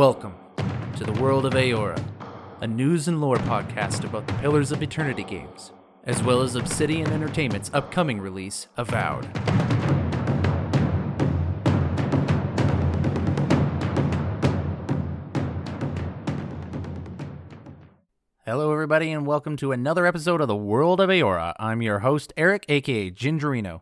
Welcome to the World of Eora, a news and lore podcast about the Pillars of Eternity games, as well as Obsidian Entertainment's upcoming release, Avowed. Hello everybody and welcome to another episode of the World of Eora. I'm your host, Eric, aka Gingerino.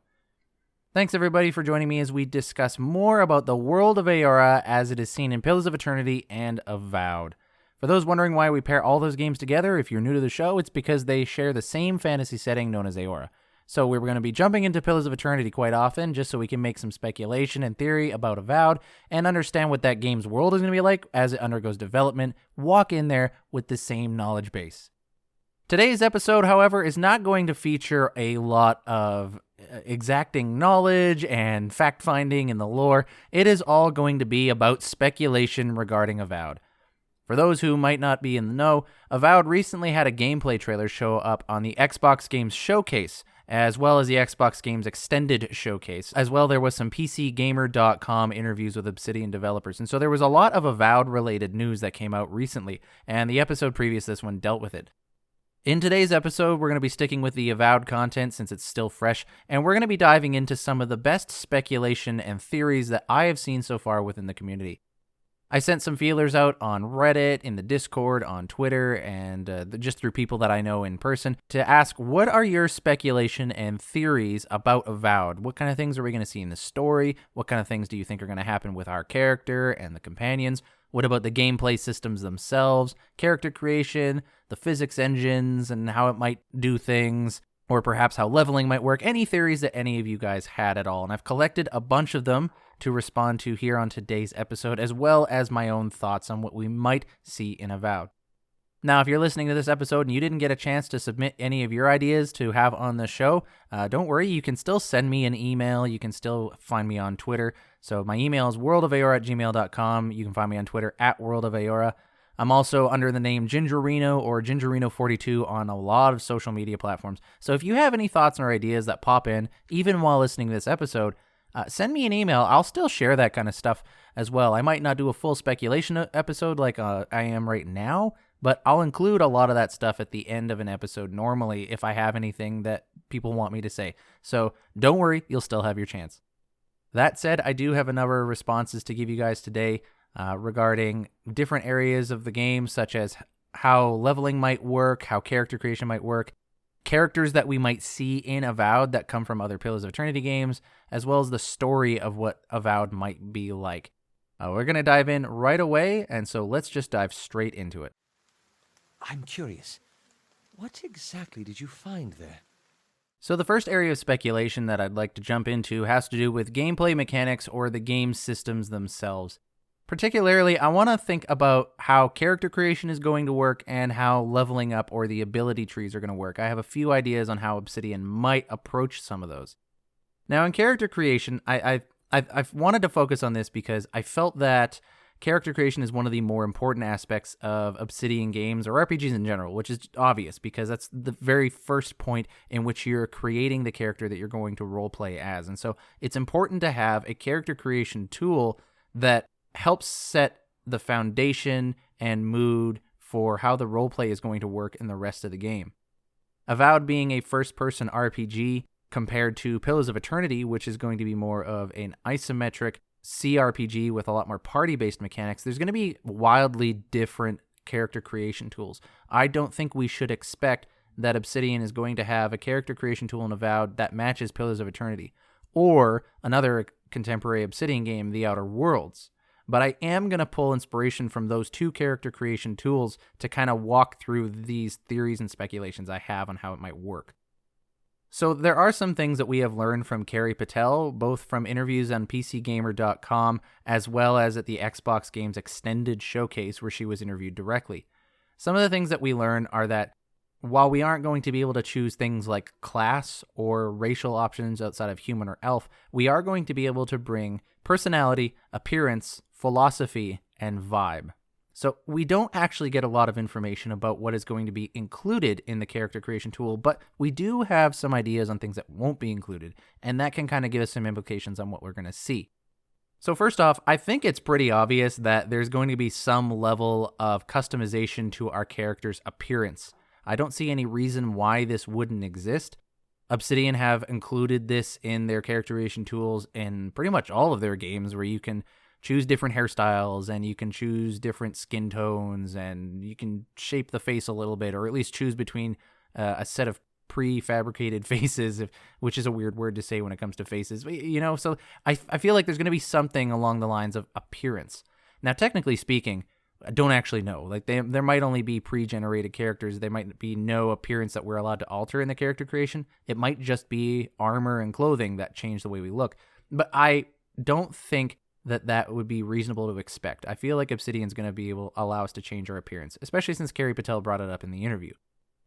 Thanks everybody for joining me as we discuss more about the World of Eora as it is seen in Pillars of Eternity and Avowed. For those wondering why we pair all those games together, if you're new to the show, it's because they share the same fantasy setting known as Eora. So we're going to be jumping into Pillars of Eternity quite often, just so we can make some speculation and theory about Avowed, and understand what that game's world is going to be like as it undergoes development, walk in there with the same knowledge base. Today's episode, however, is not going to feature a lot of exacting knowledge and fact-finding in the lore. It is all going to be about speculation regarding Avowed. For those who might not be in the know, Avowed recently had a gameplay trailer show up on the Xbox Games Showcase, as well as the Xbox Games Extended Showcase. As well, there was some PCGamer.com interviews with Obsidian developers. And so there was a lot of Avowed-related news that came out recently, and the episode previous to this one dealt with it. In today's episode, we're going to be sticking with the Avowed content since it's still fresh, and we're going to be diving into some of the best speculation and theories that I have seen so far within the community. I sent some feelers out on Reddit, in the Discord, on Twitter, and just through people that I know in person to ask, what are your speculation and theories about Avowed? What kind of things are we going to see in the story? What kind of things do you think are going to happen with our character and the companions? What about the gameplay systems themselves, character creation, the physics engines, and how it might do things, or perhaps how leveling might work? Any theories that any of you guys had at all? And I've collected a bunch of them to respond to here on today's episode, as well as my own thoughts on what we might see in Avowed. Now, if you're listening to this episode and you didn't get a chance to submit any of your ideas to have on the show, don't worry, you can still send me an email. You can still find me on Twitter. So my email is worldofoeora@gmail.com. You can find me on Twitter @worldofoeora. I'm also under the name Gingerino or Gingerino42 on a lot of social media platforms. So if you have any thoughts or ideas that pop in, even while listening to this episode, send me an email. I'll still share that kind of stuff as well. I might not do a full speculation episode like I am right now, but I'll include a lot of that stuff at the end of an episode normally if I have anything that people want me to say. So don't worry, you'll still have your chance. That said, I do have a number of responses to give you guys today regarding different areas of the game, such as how leveling might work, how character creation might work, characters that we might see in Avowed that come from other Pillars of Eternity games, as well as the story of what Avowed might be like. We're going to dive in right away, and so let's just dive straight into it. I'm curious. What exactly did you find there? So the first area of speculation that I'd like to jump into has to do with gameplay mechanics or the game systems themselves. Particularly, I want to think about how character creation is going to work and how leveling up or the ability trees are going to work. I have a few ideas on how Obsidian might approach some of those. Now, in character creation, I've wanted to focus on this because I felt that character creation is one of the more important aspects of Obsidian games or RPGs in general, which is obvious because that's the very first point in which you're creating the character that you're going to roleplay as. And so it's important to have a character creation tool that helps set the foundation and mood for how the roleplay is going to work in the rest of the game. Avowed being a first-person RPG compared to Pillars of Eternity, which is going to be more of an isometric CRPG with a lot more party-based mechanics, there's going to be wildly different character creation tools. I don't think we should expect that Obsidian is going to have a character creation tool in Avowed that matches Pillars of Eternity, or another contemporary Obsidian game, The Outer Worlds. But I am going to pull inspiration from those two character creation tools to kind of walk through these theories and speculations I have on how it might work. So there are some things that we have learned from Carrie Patel, both from interviews on PCGamer.com as well as at the Xbox Games Extended Showcase where she was interviewed directly. Some of the things that we learn are that while we aren't going to be able to choose things like class or racial options outside of human or elf, we are going to be able to bring personality, appearance, philosophy, and vibe. So we don't actually get a lot of information about what is going to be included in the character creation tool, but we do have some ideas on things that won't be included, and that can kind of give us some implications on what we're going to see. So first off, I think it's pretty obvious that there's going to be some level of customization to our character's appearance. I don't see any reason why this wouldn't exist. Obsidian have included this in their character creation tools in pretty much all of their games, where you can choose different hairstyles and you can choose different skin tones and you can shape the face a little bit, or at least choose between a set of prefabricated faces, which is a weird word to say when it comes to faces. So I feel like there's going to be something along the lines of appearance. Now, technically speaking, I don't actually know. Like there might only be pre-generated characters. There might be no appearance that we're allowed to alter in the character creation. It might just be armor and clothing that change the way we look. But I don't think that would be reasonable to expect. I feel like Obsidian's going to be able to allow us to change our appearance, especially since Carrie Patel brought it up in the interview.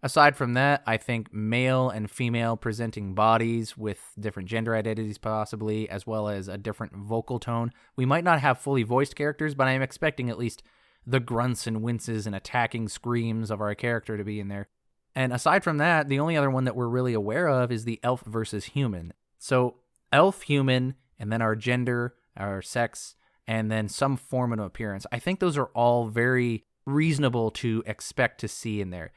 Aside from that, I think male and female presenting bodies with different gender identities possibly, as well as a different vocal tone. We might not have fully voiced characters, but I am expecting at least the grunts and winces and attacking screams of our character to be in there. And aside from that, the only other one that we're really aware of is the elf versus human. So elf, human, and then our gender, our sex, and then some form of appearance. I think those are all very reasonable to expect to see in there.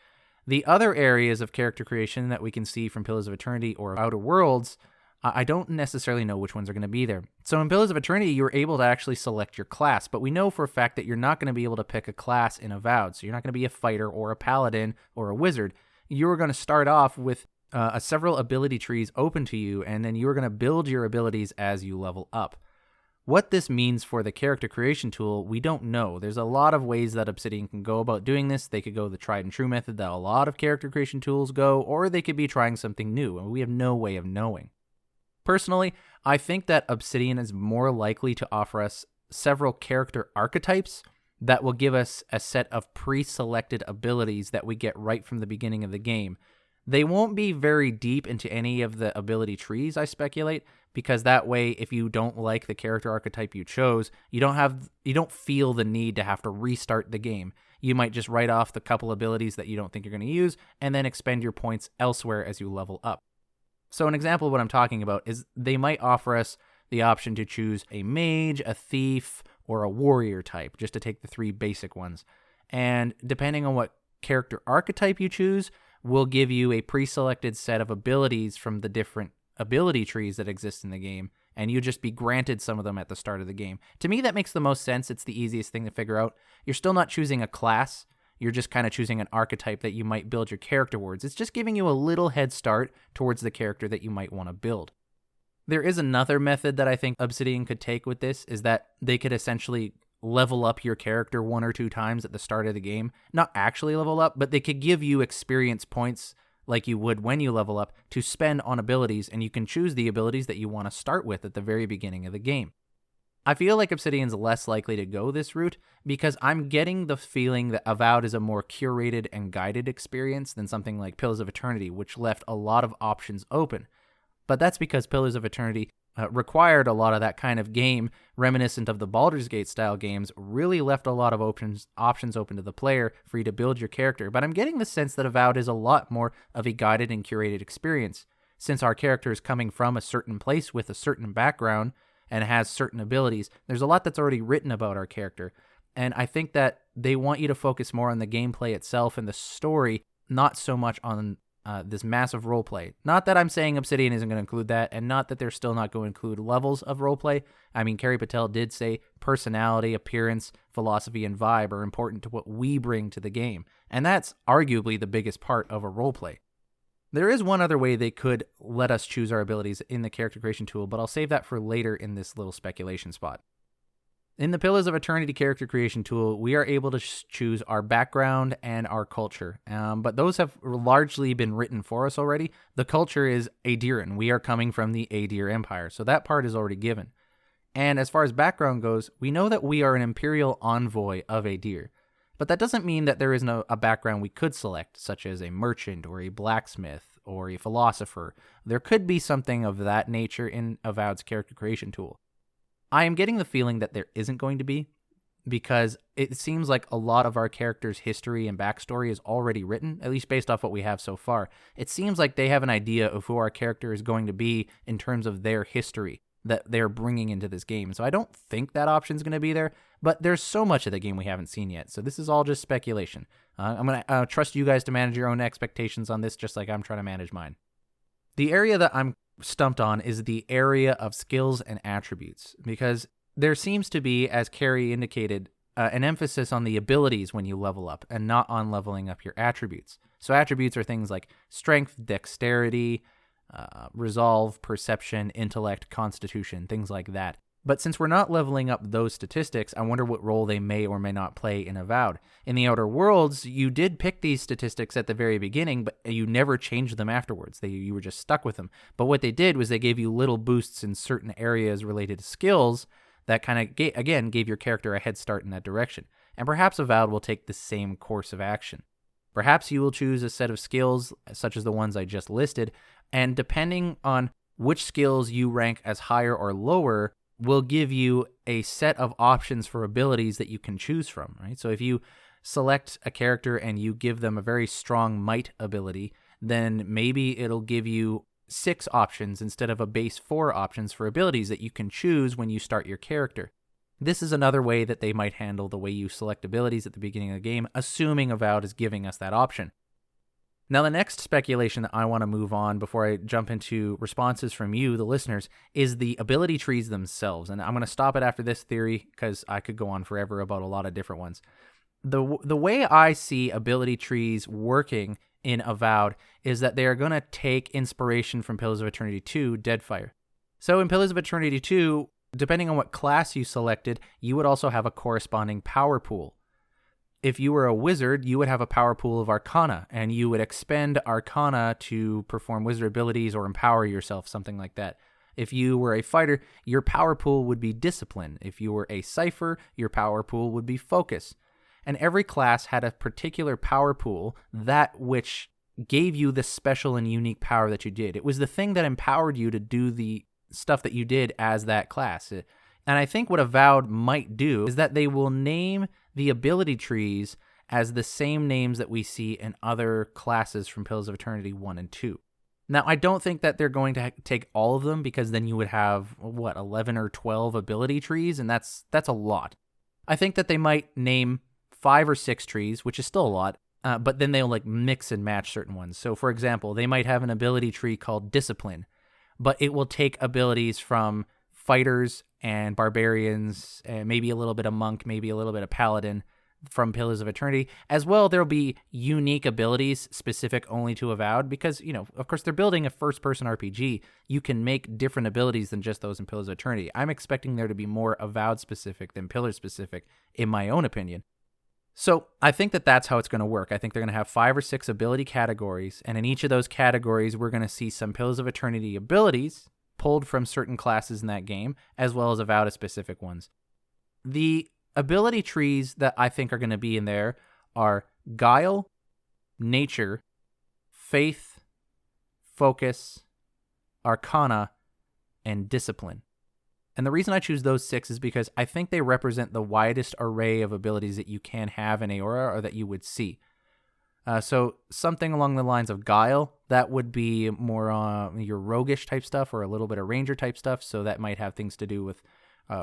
The other areas of character creation that we can see from Pillars of Eternity or Outer Worlds, I don't necessarily know which ones are going to be there. So in Pillars of Eternity, you're able to actually select your class, but we know for a fact that you're not going to be able to pick a class in Avowed. So you're not going to be a fighter or a paladin or a wizard. You're going to start off with several ability trees open to you, and then you're going to build your abilities as you level up. What this means for the character creation tool, we don't know. There's a lot of ways that Obsidian can go about doing this. They could go the tried and true method that a lot of character creation tools go, or they could be trying something new, and we have no way of knowing. Personally, I think that Obsidian is more likely to offer us several character archetypes that will give us a set of pre-selected abilities that we get right from the beginning of the game. They won't be very deep into any of the ability trees, I speculate, because that way, if you don't like the character archetype you chose, you don't feel the need to have to restart the game. You might just write off the couple abilities that you don't think you're going to use, and then expend your points elsewhere as you level up. So an example of what I'm talking about is they might offer us the option to choose a mage, a thief, or a warrior type, just to take the three basic ones. And depending on what character archetype you choose, will give you a pre-selected set of abilities from the different ability trees that exist in the game, and you just be granted some of them at the start of the game. To me, that makes the most sense. It's the easiest thing to figure out. You're still not choosing a class. You're just kind of choosing an archetype that you might build your character towards. It's just giving you a little head start towards the character that you might want to build. There is another method that I think Obsidian could take with this, is that they could essentially level up your character one or two times at the start of the game. Not actually level up, but they could give you experience points like you would when you level up to spend on abilities, and you can choose the abilities that you want to start with at the very beginning of the game. I feel like Obsidian's less likely to go this route because I'm getting the feeling that Avowed is a more curated and guided experience than something like Pillars of Eternity, which left a lot of options open. But that's because Pillars of Eternity required a lot of that kind of game, reminiscent of the Baldur's Gate style games, really left a lot of options open to the player for you to build your character. But I'm getting the sense that Avowed is a lot more of a guided and curated experience, since our character is coming from a certain place with a certain background and has certain abilities. There's a lot that's already written about our character, and I think that they want you to focus more on the gameplay itself and the story, not so much on this massive roleplay. Not that I'm saying Obsidian isn't going to include that, and not that they're still not going to include levels of roleplay. I mean, Carrie Patel did say personality, appearance, philosophy, and vibe are important to what we bring to the game, and that's arguably the biggest part of a roleplay. There is one other way they could let us choose our abilities in the character creation tool, but I'll save that for later in this little speculation spot. In the Pillars of Eternity character creation tool, we are able to choose our background and our culture, but those have largely been written for us already. The culture is Aediran. We are coming from the Aedir Empire, so that part is already given. And as far as background goes, we know that we are an imperial envoy of Aedir, but that doesn't mean that there isn't a background we could select, such as a merchant or a blacksmith or a philosopher. There could be something of that nature in Avowed's character creation tool. I am getting the feeling that there isn't going to be, because it seems like a lot of our character's history and backstory is already written, at least based off what we have so far. It seems like they have an idea of who our character is going to be in terms of their history. that they're bringing into this game. So I don't think that option's going to be there, but there's so much of the game we haven't seen yet. So this is all just speculation. I'm going to trust you guys to manage your own expectations on this, just like I'm trying to manage mine. The area that I'm stumped on is the area of skills and attributes, because there seems to be, as Carrie indicated, an emphasis on the abilities when you level up and not on leveling up your attributes. So attributes are things like strength, dexterity, resolve, perception, intellect, constitution, things like that. But since we're not leveling up those statistics, I wonder what role they may or may not play in Avowed. In the Outer Worlds, you did pick these statistics at the very beginning, but you never changed them afterwards. You were just stuck with them. But what they did was they gave you little boosts in certain areas related to skills that kind of, gave your character a head start in that direction. And perhaps Avowed will take the same course of action. Perhaps you will choose a set of skills, such as the ones I just listed, and depending on which skills you rank as higher or lower, will give you a set of options for abilities that you can choose from, right? So if you select a character and you give them a very strong might ability, then maybe it'll give you 6 options instead of a base 4 options for abilities that you can choose when you start your character. This is another way that they might handle the way you select abilities at the beginning of the game, assuming Avowed is giving us that option. Now, the next speculation that I want to move on before I jump into responses from you, the listeners, is the ability trees themselves. And I'm going to stop it after this theory because I could go on forever about a lot of different ones. The way I see ability trees working in Avowed is that they are going to take inspiration from Pillars of Eternity 2, Deadfire. So in Pillars of Eternity 2, depending on what class you selected, you would also have a corresponding power pool. If you were a wizard, you would have a power pool of Arcana, and you would expend Arcana to perform wizard abilities or empower yourself, something like that. If you were a fighter, your power pool would be Discipline. If you were a Cipher, your power pool would be Focus. And every class had a particular power pool, that which gave you the special and unique power that you did. It was the thing that empowered you to do the stuff that you did as that class. And I think what Avowed might do is that they will name the ability trees as the same names that we see in other classes from Pillars of Eternity 1 and 2. Now, I don't think that they're going to take all of them, because then you would have, 11 or 12 ability trees, and that's a lot. I think that they might name 5 or 6 trees, which is still a lot, but then they'll mix and match certain ones. So, for example, they might have an ability tree called Discipline, but it will take abilities from fighters and barbarians, and maybe a little bit of monk, maybe a little bit of paladin from Pillars of Eternity. As well, there'll be unique abilities specific only to Avowed, because, of course, they're building a first-person RPG. You can make different abilities than just those in Pillars of Eternity. I'm expecting there to be more Avowed-specific than Pillars-specific, in my own opinion. So I think that that's how it's going to work. I think they're going to have 5 or 6 ability categories, and in each of those categories, we're going to see some Pillars of Eternity abilities pulled from certain classes in that game, as well as Avowed-specific ones. The ability trees that I think are going to be in there are Guile, Nature, Faith, Focus, Arcana, and Discipline. And the reason I choose those 6 is because I think they represent the widest array of abilities that you can have in Eora, or that you would see. So something along the lines of Guile, that would be more your roguish type stuff, or a little bit of ranger type stuff. So that might have things to do with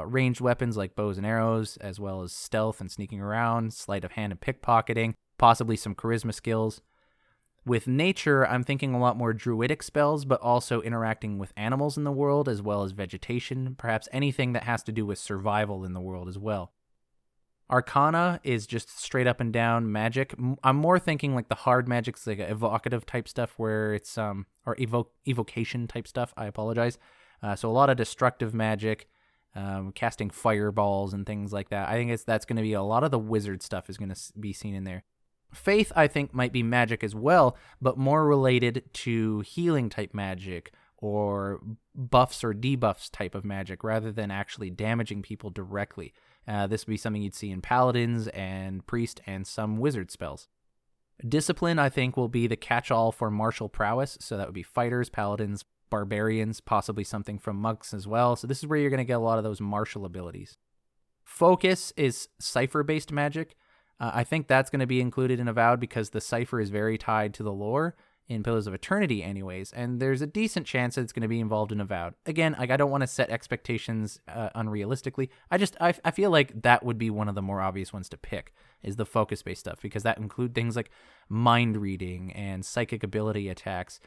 ranged weapons like bows and arrows, as well as stealth and sneaking around, sleight of hand and pickpocketing, possibly some charisma skills. With Nature, I'm thinking a lot more druidic spells, but also interacting with animals in the world, as well as vegetation, perhaps anything that has to do with survival in the world as well. Arcana is just straight up and down magic. I'm more thinking like the hard magics, like evocative type stuff, where it's or evocation type stuff. I apologize. So a lot of destructive magic, casting fireballs and things like that. I think that's going to be a lot of the wizard stuff is going to be seen in there. Faith, I think, might be magic as well, but more related to healing type magic, or buffs or debuffs type of magic, rather than actually damaging people directly. This would be something you'd see in paladins and priest and some wizard spells. Discipline, I think, will be the catch-all for martial prowess, so that would be fighters, paladins, barbarians, possibly something from monks as well. So this is where you're going to get a lot of those martial abilities. Focus is cipher-based magic. I think that's going to be included in Avowed because the cipher is very tied to the lore, in Pillars of Eternity anyways, and there's a decent chance that it's going to be involved in Avowed. Again, like, I don't want to set expectations unrealistically. I feel like that would be one of the more obvious ones to pick, is the focus-based stuff, because that include things like mind reading and psychic ability attacks.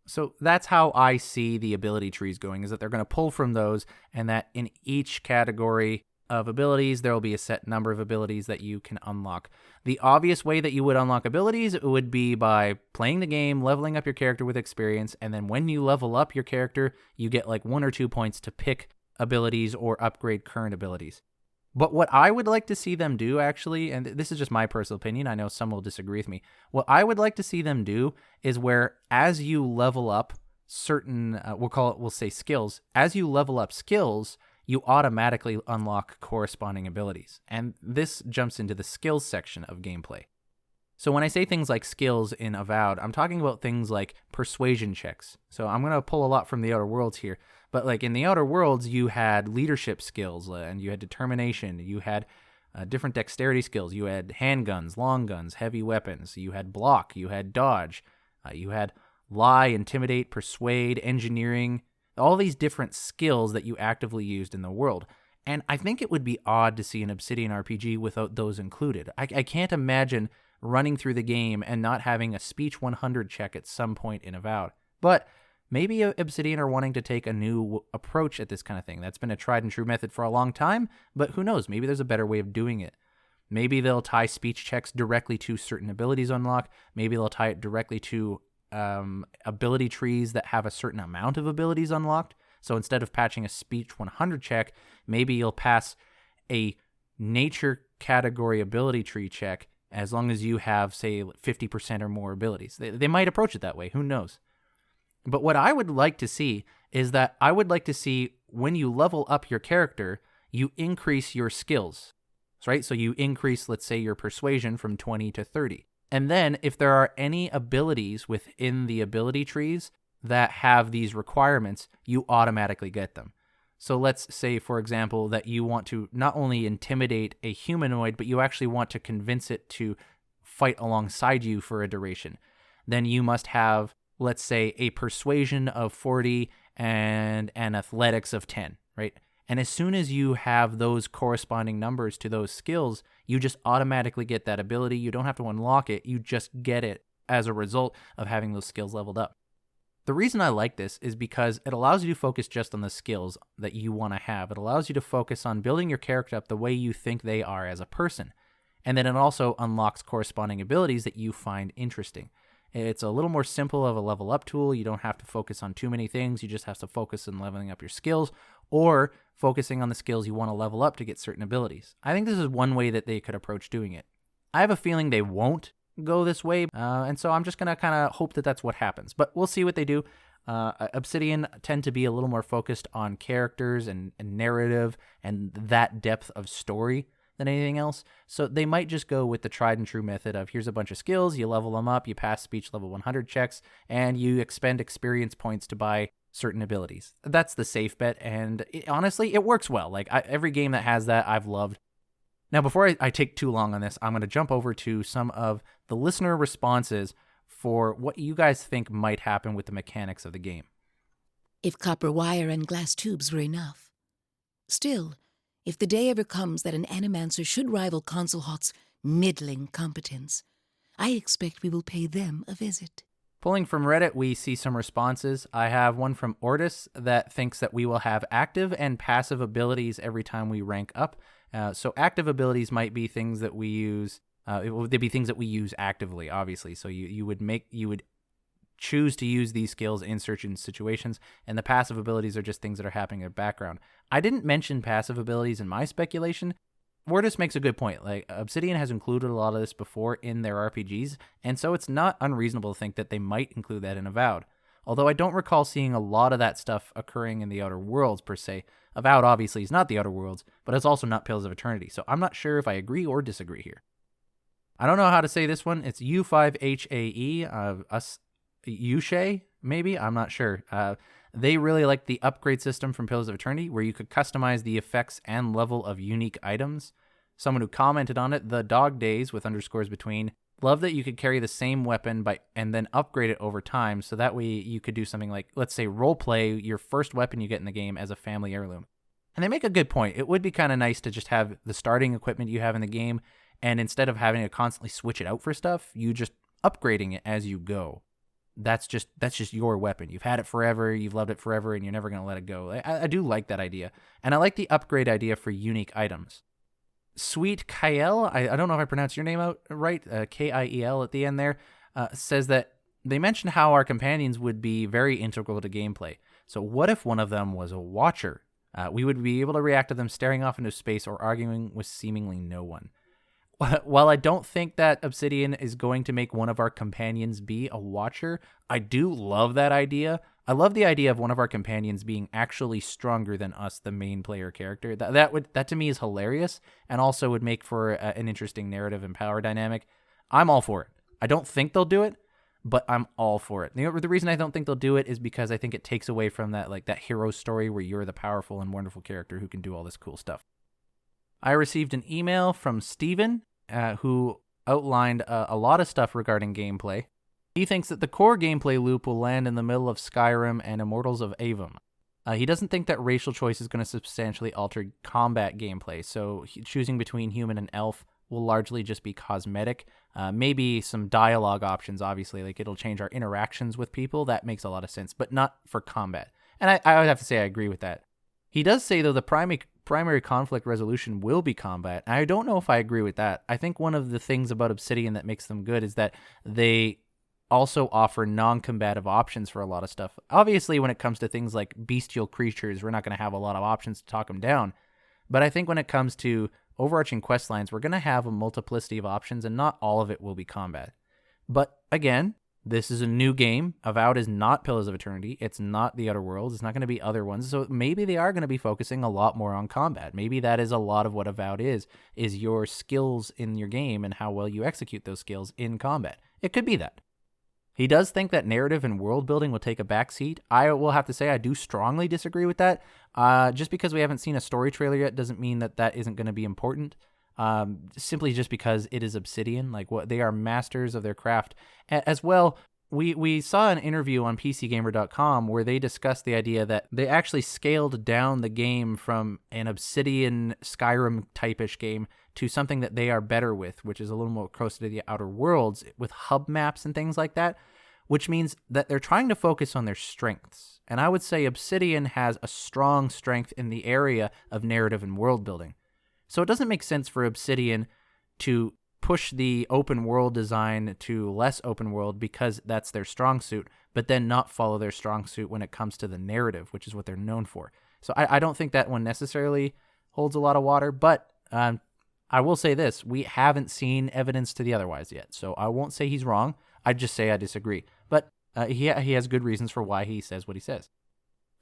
So that's how I see the ability trees going, is that they're going to pull from those, and that in each category of abilities, there will be a set number of abilities that you can unlock. The obvious way that you would unlock abilities would be by playing the game, leveling up your character with experience, and then when you level up your character, you get like 1 or 2 points to pick abilities or upgrade current abilities. But what I would like to see them do, actually, and this is just my personal opinion, I know some will disagree with me, what I would like to see them do is where as you level up certain, we'll say skills, as you level up skills, you automatically unlock corresponding abilities. And this jumps into the skills section of gameplay. So when I say things like skills in Avowed, I'm talking about things like persuasion checks. So I'm going to pull a lot from the Outer Worlds here. But like in the Outer Worlds, you had leadership skills, and you had determination. You had different dexterity skills. You had handguns, long guns, heavy weapons. You had block. You had dodge. You had lie, intimidate, persuade, engineering. All these different skills that you actively used in the world. And I think it would be odd to see an Obsidian RPG without those included. I can't imagine running through the game and not having a speech 100 check at some point in Avowed. But maybe Obsidian are wanting to take a new approach at this kind of thing. That's been a tried and true method for a long time, but who knows? Maybe there's a better way of doing it. Maybe they'll tie speech checks directly to certain abilities unlock. Maybe they'll tie it directly to ability trees that have a certain amount of abilities unlocked. So instead of patching a speech 100 check, maybe you'll pass a nature category ability tree check as long as you have, say, 50% or more abilities. They might approach it that way. Who knows? But what I would like to see is that I would like to see when you level up your character, you increase your skills, right? So you increase, let's say, your persuasion from 20 to 30. And then if there are any abilities within the ability trees that have these requirements, you automatically get them. So let's say, for example, that you want to not only intimidate a humanoid, but you actually want to convince it to fight alongside you for a duration. Then you must have, let's say, a persuasion of 40 and an athletics of 10, right? And as soon as you have those corresponding numbers to those skills, you just automatically get that ability. You don't have to unlock it. You just get it as a result of having those skills leveled up. The reason I like this is because it allows you to focus just on the skills that you want to have. It allows you to focus on building your character up the way you think they are as a person. And then it also unlocks corresponding abilities that you find interesting. It's a little more simple of a level up tool. You don't have to focus on too many things. You just have to focus on leveling up your skills or focusing on the skills you want to level up to get certain abilities. I think this is one way that they could approach doing it. I have a feeling they won't go this way, and so I'm just going to kind of hope that that's what happens. But we'll see what they do. Obsidian tend to be a little more focused on characters and narrative and that depth of story than anything else. So they might just go with the tried and true method of here's a bunch of skills, you level them up, you pass speech level 100 checks, and you expend experience points to buy certain abilities. That's the safe bet, and honestly, it works well. Like every game that has that, I've loved. Now, before I take too long on this, I'm going to jump over to some of the listener responses for what you guys think might happen with the mechanics of the game. If copper wire and glass tubes were enough. Still, if the day ever comes that an animancer should rival Consul Hot's middling competence, I expect we will pay them a visit. Pulling from Reddit, we see some responses. I have one from Ortis that thinks that we will have active and passive abilities every time we rank up. So active abilities might be things that we use. They'd be things that we use actively, obviously. So you would choose to use these skills in certain situations, and the passive abilities are just things that are happening in the background. I didn't mention passive abilities in my speculation. Wordus makes a good point. Like Obsidian has included a lot of this before in their RPGs, and so it's not unreasonable to think that they might include that in Avowed. Although I don't recall seeing a lot of that stuff occurring in the Outer Worlds per se. Avowed obviously is not the Outer Worlds, but it's also not Pillars of Eternity, so I'm not sure if I agree or disagree here. I don't know how to say this one. It's U5HAE, Yushe, maybe? I'm not sure. They really like the upgrade system from Pillars of Eternity, where you could customize the effects and level of unique items. Someone who commented on it, the dog days with underscores between, Love that you could carry the same weapon and then upgrade it over time, so that way you could do something like, let's say, roleplay your first weapon you get in the game as a family heirloom. And they make a good point. It would be kind of nice to just have the starting equipment you have in the game, and instead of having to constantly switch it out for stuff, you just upgrading it as you go. That's just your weapon. You've had it forever, you've loved it forever, and you're never going to let it go. I do like that idea. And I like the upgrade idea for unique items. Sweet Kiel, I don't know if I pronounced your name out right, Kiel at the end there, says that they mentioned how our companions would be very integral to gameplay. So what if one of them was a watcher? We would be able to react to them staring off into space or arguing with seemingly no one. While I don't think that Obsidian is going to make one of our companions be a watcher, I do love that idea. I love the idea of one of our companions being actually stronger than us, the main player character. That to me is hilarious, and also would make for an interesting narrative and power dynamic. I'm all for it. I don't think they'll do it, but I'm all for it. The reason I don't think they'll do it is because I think it takes away from that hero story where you're the powerful and wonderful character who can do all this cool stuff. I received an email from Steven, who outlined a lot of stuff regarding gameplay. He thinks that the core gameplay loop will land in the middle of Skyrim and Immortals of Avon. He doesn't think that racial choice is going to substantially alter combat gameplay, so choosing between human and elf will largely just be cosmetic. Maybe some dialogue options, obviously, like it'll change our interactions with people. That makes a lot of sense, but not for combat. And I would have to say I agree with that. He does say, though, the primary conflict resolution will be combat. And I don't know if I agree with that. I think one of the things about Obsidian that makes them good is that they also offer non-combative options for a lot of stuff. Obviously, when it comes to things like bestial creatures, we're not going to have a lot of options to talk them down. But I think when it comes to overarching quest lines, we're going to have a multiplicity of options, and not all of it will be combat. But again, this is a new game. Avowed is not Pillars of Eternity. It's not the Outer Worlds. It's not going to be other ones. So maybe they are going to be focusing a lot more on combat. Maybe that is a lot of what Avowed is your skills in your game and how well you execute those skills in combat. It could be that. He does think that narrative and world building will take a backseat. I will have to say I do strongly disagree with that. Just because we haven't seen a story trailer yet doesn't mean that isn't going to be important. Simply just because it is Obsidian, they are masters of their craft. As well, we saw an interview on PCGamer.com where they discussed the idea that they actually scaled down the game from an Obsidian Skyrim type-ish game to something that they are better with, which is a little more closer to the Outer Worlds with hub maps and things like that, which means that they're trying to focus on their strengths. And I would say Obsidian has a strong strength in the area of narrative and world building. So it doesn't make sense for Obsidian to push the open world design to less open world because that's their strong suit, but then not follow their strong suit when it comes to the narrative, which is what they're known for. So I don't think that one necessarily holds a lot of water, but I will say this, we haven't seen evidence to the otherwise yet, so I won't say he's wrong. I'd just say I disagree. But he has good reasons for why he says what he says.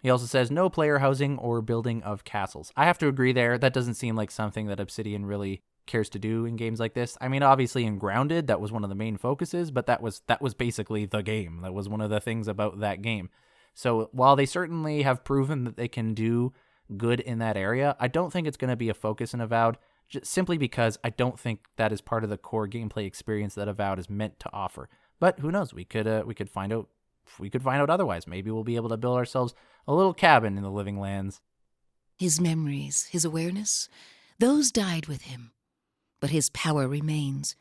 He also says no player housing or building of castles. I have to agree there. That doesn't seem like something that Obsidian really cares to do in games like this. I mean, obviously in Grounded, that was one of the main focuses, but that was basically the game. That was one of the things about that game. So while they certainly have proven that they can do good in that area, I don't think it's going to be a focus in Avowed, simply because I don't think that is part of the core gameplay experience that Avowed is meant to offer. But who knows? We could find out. We could find out otherwise. Maybe we'll be able to build ourselves a little cabin in the Living Lands. His memories, his awareness, those died with him. But his power remains.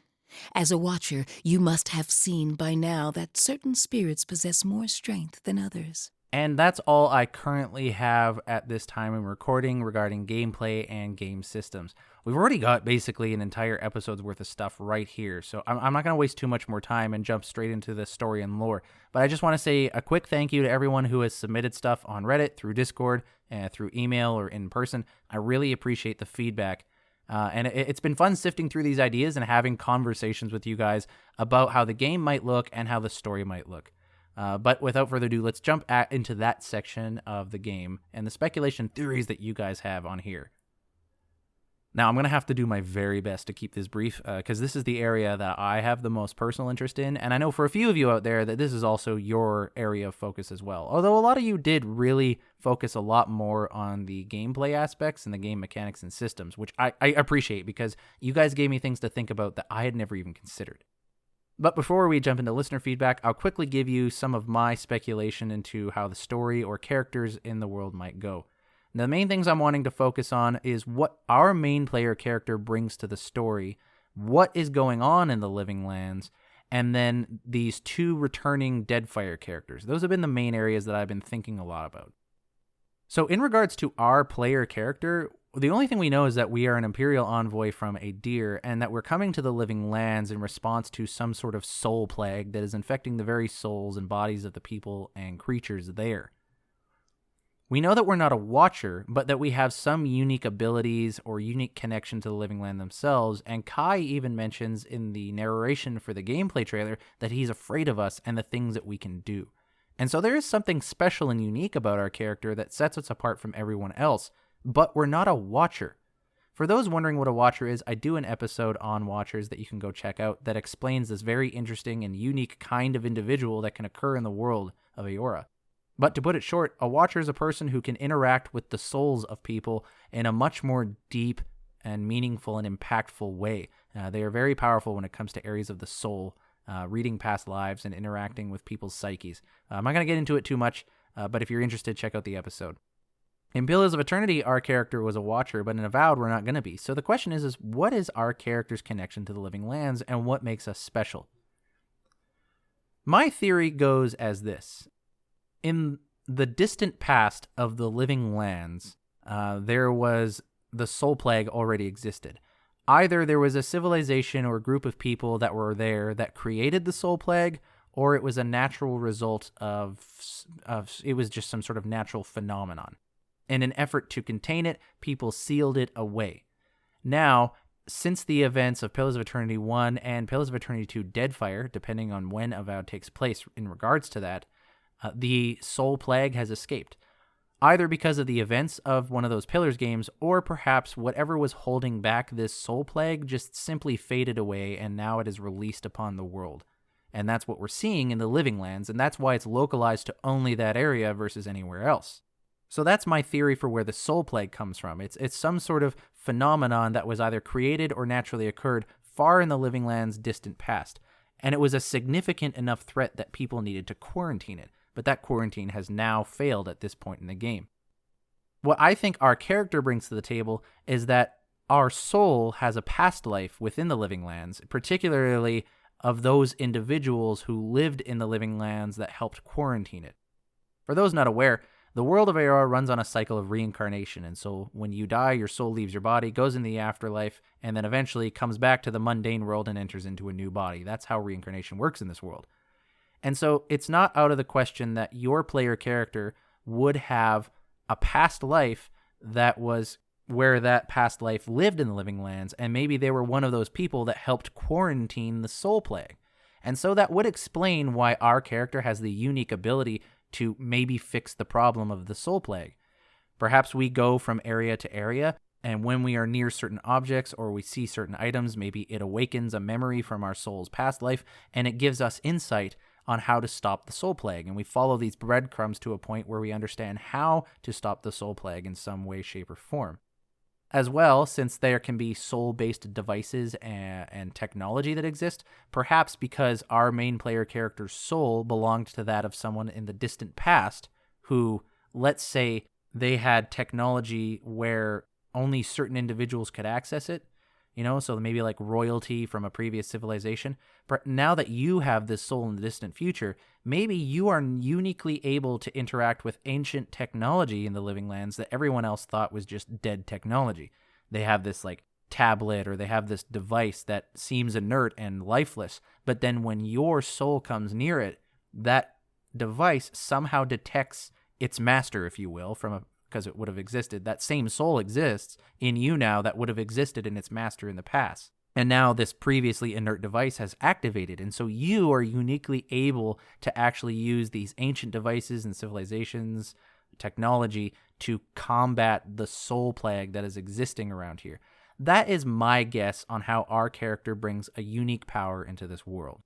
As a watcher, you must have seen by now that certain spirits possess more strength than others. And that's all I currently have at this time in recording regarding gameplay and game systems. We've already got basically an entire episode's worth of stuff right here, so I'm not going to waste too much more time and jump straight into the story and lore. But I just want to say a quick thank you to everyone who has submitted stuff on Reddit, through Discord, through email, or in person. I really appreciate the feedback. And it's been fun sifting through these ideas and having conversations with you guys about how the game might look and how the story might look. But without further ado, let's jump into that section of the game and the speculation theories that you guys have on here. Now, I'm going to have to do my very best to keep this brief because this is the area that I have the most personal interest in. And I know for a few of you out there that this is also your area of focus as well. Although a lot of you did really focus a lot more on the gameplay aspects and the game mechanics and systems, which I appreciate because you guys gave me things to think about that I had never even considered. But before we jump into listener feedback, I'll quickly give you some of my speculation into how the story or characters in the world might go. Now, the main things I'm wanting to focus on is what our main player character brings to the story, what is going on in the Living Lands, and then these two returning Deadfire characters. Those have been the main areas that I've been thinking a lot about. So in regards to our player character, the only thing we know is that we are an Imperial envoy from a deer, and that we're coming to the Living Lands in response to some sort of soul plague that is infecting the very souls and bodies of the people and creatures there. We know that we're not a Watcher, but that we have some unique abilities or unique connection to the Living Land themselves, and Kai even mentions in the narration for the gameplay trailer that he's afraid of us and the things that we can do. And so there is something special and unique about our character that sets us apart from everyone else, but we're not a Watcher. For those wondering what a Watcher is, I do an episode on Watchers that you can go check out that explains this very interesting and unique kind of individual that can occur in the world of Eora. But to put it short, a Watcher is a person who can interact with the souls of people in a much more deep and meaningful and impactful way. They are very powerful when it comes to areas of the soul, reading past lives and interacting with people's psyches. I'm not going to get into it too much, but if you're interested, check out the episode. In Pillars of Eternity, our character was a Watcher, but in Avowed, we're not going to be. So the question is what is our character's connection to the Living Lands and what makes us special? My theory goes as this. In the distant past of the Living Lands, there was the Soul Plague already existed. Either there was a civilization or group of people that were there that created the Soul Plague, or it was a natural result of it was just some sort of natural phenomenon. In an effort to contain it, people sealed it away. Now, since the events of Pillars of Eternity 1 and Pillars of Eternity 2 Deadfire, depending on when Avowed takes place in regards to that, the Soul Plague has escaped. Either because of the events of one of those Pillars games, or perhaps whatever was holding back this Soul Plague just simply faded away and now it is released upon the world. And that's what we're seeing in the Living Lands, and that's why it's localized to only that area versus anywhere else. So that's my theory for where the Soul Plague comes from. It's some sort of phenomenon that was either created or naturally occurred far in the Living Lands' distant past. And it was a significant enough threat that people needed to quarantine it. But that quarantine has now failed at this point in the game. What I think our character brings to the table is that our soul has a past life within the Living Lands, particularly of those individuals who lived in the Living Lands that helped quarantine it. For those not aware, the world of Eora runs on a cycle of reincarnation, and so when you die, your soul leaves your body, goes in the afterlife, and then eventually comes back to the mundane world and enters into a new body. That's how reincarnation works in this world. And so it's not out of the question that your player character would have a past life that was where that past life lived in the Living Lands, and maybe they were one of those people that helped quarantine the Soul Plague. And so that would explain why our character has the unique ability to maybe fix the problem of the Soul Plague. Perhaps we go from area to area, and when we are near certain objects or we see certain items, maybe it awakens a memory from our soul's past life, and it gives us insight on how to stop the Soul Plague. And we follow these breadcrumbs to a point where we understand how to stop the Soul Plague in some way, shape, or form. As well, since there can be soul-based devices and technology that exist, perhaps because our main player character's soul belonged to that of someone in the distant past who, let's say, they had technology where only certain individuals could access it, so maybe like royalty from a previous civilization. But now that you have this soul in the distant future, maybe you are uniquely able to interact with ancient technology in the Living Lands that everyone else thought was just dead technology. They have this like tablet or they have this device that seems inert and lifeless, but then when your soul comes near it, that device somehow detects its master, if you will, because it would have existed. That same soul exists in you now that would have existed in its master in the past. And now this previously inert device has activated. And so you are uniquely able to actually use these ancient devices and civilizations, technology, to combat the Soul Plague that is existing around here. That is my guess on how our character brings a unique power into this world.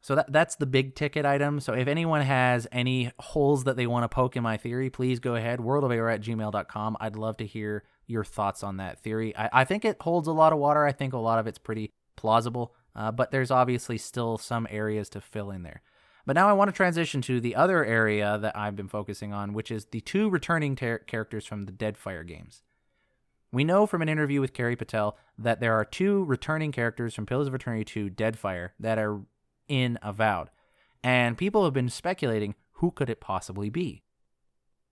So that's the big ticket item. So if anyone has any holes that they want to poke in my theory, please go ahead, worldofoeora@gmail.com. I'd love to hear your thoughts on that theory. I think it holds a lot of water. I think a lot of it's pretty plausible. but there's obviously still some areas to fill in there. But now I want to transition to the other area that I've been focusing on, which is the two returning characters from the Deadfire games. We know from an interview with Carrie Patel that there are two returning characters from Pillars of Eternity 2 Deadfire that are in Avowed, and people have been speculating who could it possibly be.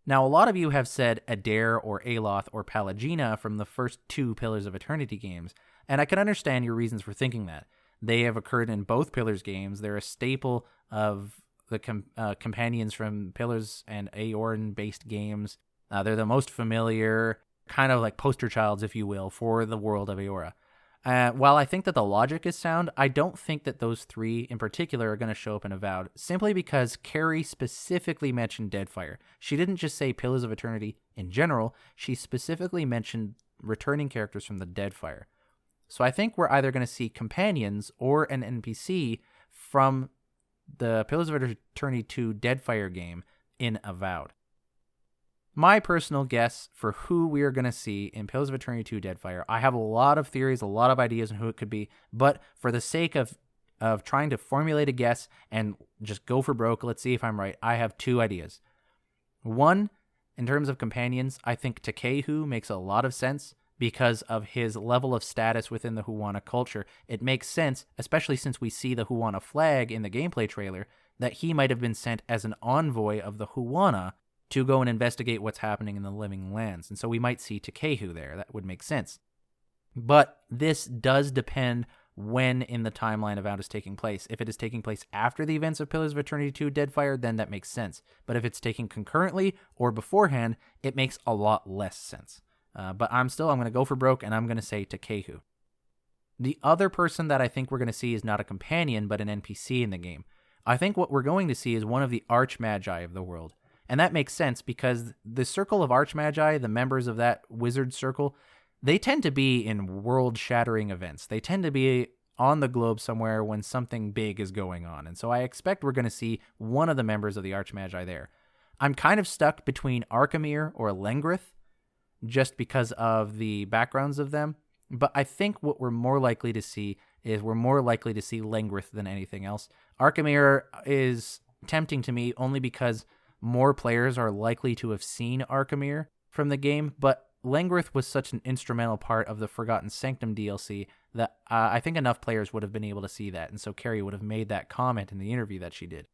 Now, a lot of you have said Adair or Aloth or Pallegina from the first two Pillars of Eternity games, and I can understand your reasons for thinking that. They have occurred in both Pillars games. They're a staple of the companions from Pillars and Eoran-based games. They're the most familiar, kind of like poster childs, if you will, for the World of Eora. While I think that the logic is sound, I don't think that those three in particular are going to show up in Avowed, simply because Carrie specifically mentioned Deadfire. She didn't just say Pillars of Eternity in general, she specifically mentioned returning characters from the Deadfire. So I think we're either going to see companions or an NPC from the Pillars of Eternity 2 Deadfire game in Avowed. My personal guess for who we are going to see in Pillars of Eternity 2 Deadfire, I have a lot of theories, a lot of ideas on who it could be, but for the sake of trying to formulate a guess and just go for broke, let's see if I'm right, I have two ideas. One, in terms of companions, I think Takehu makes a lot of sense because of his level of status within the Huana culture. It makes sense, especially since we see the Huana flag in the gameplay trailer, that he might have been sent as an envoy of the Huana to go and investigate what's happening in the living lands. And so we might see Takehu there. That would make sense. But this does depend when in the timeline Avowed is taking place. If it is taking place after the events of Pillars of Eternity 2 Deadfire, then that makes sense. But if it's taking concurrently or beforehand, it makes a lot less sense. But I'm going to go for broke, and I'm going to say Takehu. The other person that I think we're going to see is not a companion, but an NPC in the game. I think what we're going to see is one of the Archmagi of the world. And that makes sense because the Circle of Archmagi, the members of that wizard circle, they tend to be in world-shattering events. They tend to be on the globe somewhere when something big is going on. And so I expect we're going to see one of the members of the Archmagi there. I'm kind of stuck between Arkamir or Lengrith, just because of the backgrounds of them. But I think what we're more likely to see is Lengrith than anything else. Arkamir is tempting to me only because more players are likely to have seen Arkamir from the game, but Lengrith was such an instrumental part of the Forgotten Sanctum DLC that I think enough players would have been able to see that, and so Carrie would have made that comment in the interview that she did.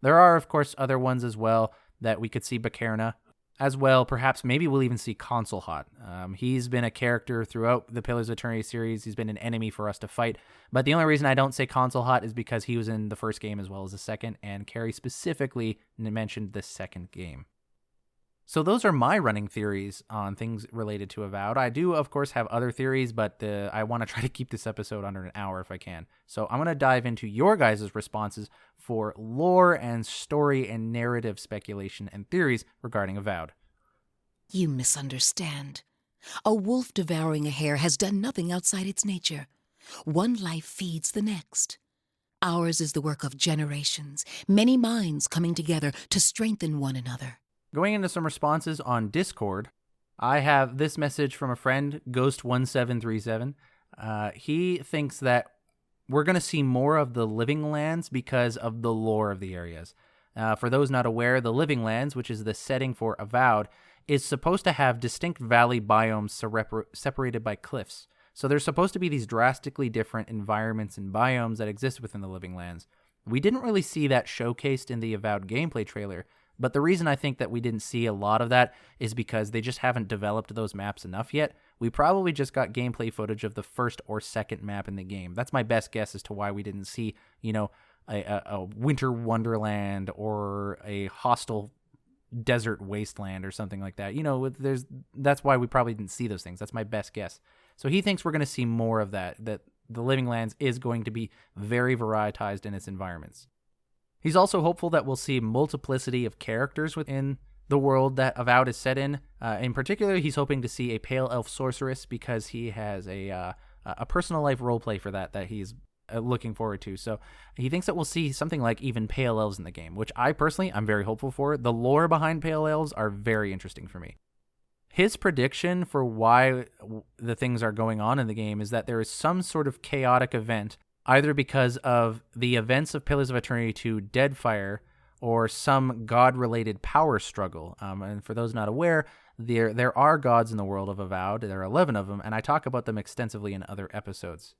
There are, of course, other ones as well that we could see Bakerna as well. Perhaps maybe we'll even see Consulhot. He's been a character throughout the Pillars of Eternity series. He's been an enemy for us to fight. But the only reason I don't say Consulhot is because he was in the first game as well as the second, and Carrie specifically mentioned the second game. So those are my running theories on things related to Avowed. I do, of course, have other theories, but I want to try to keep this episode under an hour if I can. So I'm going to dive into your guys' responses for lore and story and narrative speculation and theories regarding Avowed. You misunderstand. A wolf devouring a hare has done nothing outside its nature. One life feeds the next. Ours is the work of generations, many minds coming together to strengthen one another. Going into some responses on Discord, I have this message from a friend, Ghost1737. He thinks that we're going to see more of the living lands because of the lore of the areas. For those not aware, the living lands, which is the setting for Avowed, is supposed to have distinct valley biomes separated by cliffs. So there's supposed to be these drastically different environments and biomes that exist within the living lands. We didn't really see that showcased in the Avowed gameplay trailer, but the reason I think that we didn't see a lot of that is because they just haven't developed those maps enough yet. We probably just got gameplay footage of the first or second map in the game. That's my best guess as to why we didn't see, a winter wonderland or a hostile desert wasteland or something like that. That's why we probably didn't see those things. That's my best guess. So he thinks we're going to see more of that the Living Lands is going to be very varietized in its environments. He's also hopeful that we'll see multiplicity of characters within the world that Avowed is set in. In particular, he's hoping to see a Pale Elf Sorceress because he has a personal life roleplay for that he's looking forward to. So he thinks that we'll see something like even Pale Elves in the game, which I'm very hopeful for. The lore behind Pale Elves are very interesting for me. His prediction for why the things are going on in the game is that there is some sort of chaotic event either because of the events of Pillars of Eternity to Deadfire or some god-related power struggle. And for those not aware, there are gods in the world of Avowed. There are 11 of them, and I talk about them extensively in other episodes.